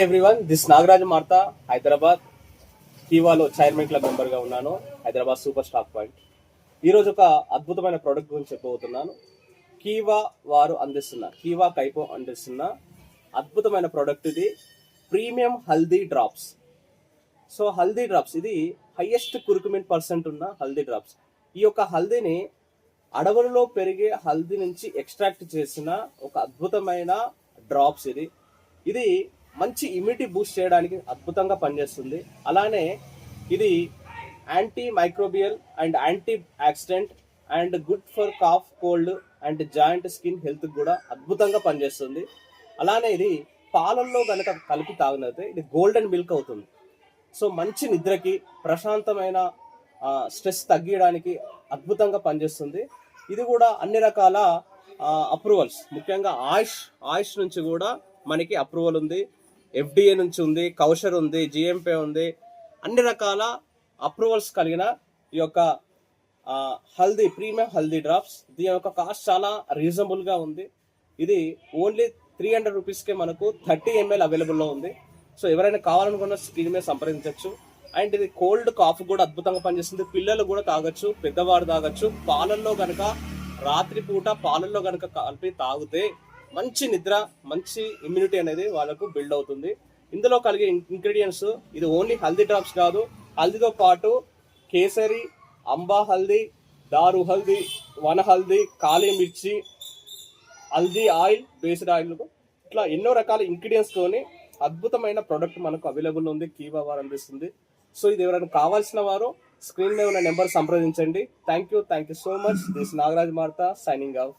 Everyone, this Nagaraj Martha, Hyderabad కీవాలో chairman club member గా ఉన్నాను. Hyderabad super stock point. ఈ రోజు ఒక అద్భుతమైన ప్రోడక్ట్ గురించి చెప్పబోతున్నాను. కీవా వారు అందిస్తున్న కీవా కైపో అందిస్తున్న అద్భుతమైన ప్రోడక్ట్ ఇది. Premium haldi drops. So haldi drops ఇది హైయెస్ట్ కురుకుమిన్ పర్సెంట్ ఉన్న హల్దీ డ్రాప్స్. ఈ యొక్క హల్దీని అడవులలో పెరిగే హల్దీ నుంచి ఎక్స్ట్రాక్ట్ చేసిన ఒక అద్భుతమైన డ్రాప్స్ ఇది. ఇది మంచి ఇమ్యూనిటీ బూస్ట్ చేయడానికి అద్భుతంగా పనిచేస్తుంది. అలానే ఇది antimicrobial and antioxidant and good for cough, cold and joint skin health కూడా అద్భుతంగా పనిచేస్తుంది. అలానే ఇది పాలల్లో కనుక కలిపి తాగినైతే ఇది గోల్డెన్ మిల్క్ అవుతుంది. సో మంచి నిద్రకి, ప్రశాంతమైన స్ట్రెస్ తగ్గించడానికి అద్భుతంగా పనిచేస్తుంది. ఇది కూడా అన్ని రకాల అప్రూవల్స్, ముఖ్యంగా ఆయుష్ నుంచి కూడా మనకి అప్రూవల్ ఉంది. ఎఫ్డిఏ నుంచి ఉంది, కౌషర్ ఉంది, జిఎంపే ఉంది. అన్ని రకాల అప్రూవల్స్ కలిగిన ఈ యొక్క హల్దీ ప్రీమియం హల్దీ డ్రాప్స్. దీని యొక్క కాస్ట్ చాలా రీజనబుల్గా ఉంది. ఇది ఓన్లీ 300 రూపీస్కే మనకు 30 ml అవైలబుల్లో ఉంది. సో ఎవరైనా కావాలనుకున్న స్క్రీన్ మీద సంప్రదించవచ్చు. అండ్ ఇది కోల్డ్ కాఫ్ కూడా అద్భుతంగా పనిచేస్తుంది. పిల్లలు కూడా తాగొచ్చు, పెద్దవాడు తాగొచ్చు. రాత్రిపూట పాలల్లో కనుక కలిపి తాగితే మంచి నిద్ర, మంచి ఇమ్యూనిటీ అనేది వాళ్ళకు బిల్డ్ అవుతుంది. ఇందులో కలిగే ఇంగ్రీడియంట్స్, ఇది ఓన్లీ హల్దీ డ్రాప్స్ కాదు, హల్దీతో పాటు కేసరి, అంబా హల్దీ, దారు హల్దీ, వన హల్దీ, కాళీ మిర్చి, హల్దీ ఆయిల్, బేస్డ్ ఆయిల్, ఇట్లా ఎన్నో రకాల ఇంగ్రీడియంట్స్ తోని అద్భుతమైన ప్రోడక్ట్ మనకు అవైలబుల్ ఉంది. కీవా వారు అందిస్తుంది. సో ఇది ఎవరైనా కావాల్సిన వారు స్క్రీన్ మీద ఉన్న నెంబర్ సంప్రదించండి. Thank you so much. This Nagaraj Martha signing of.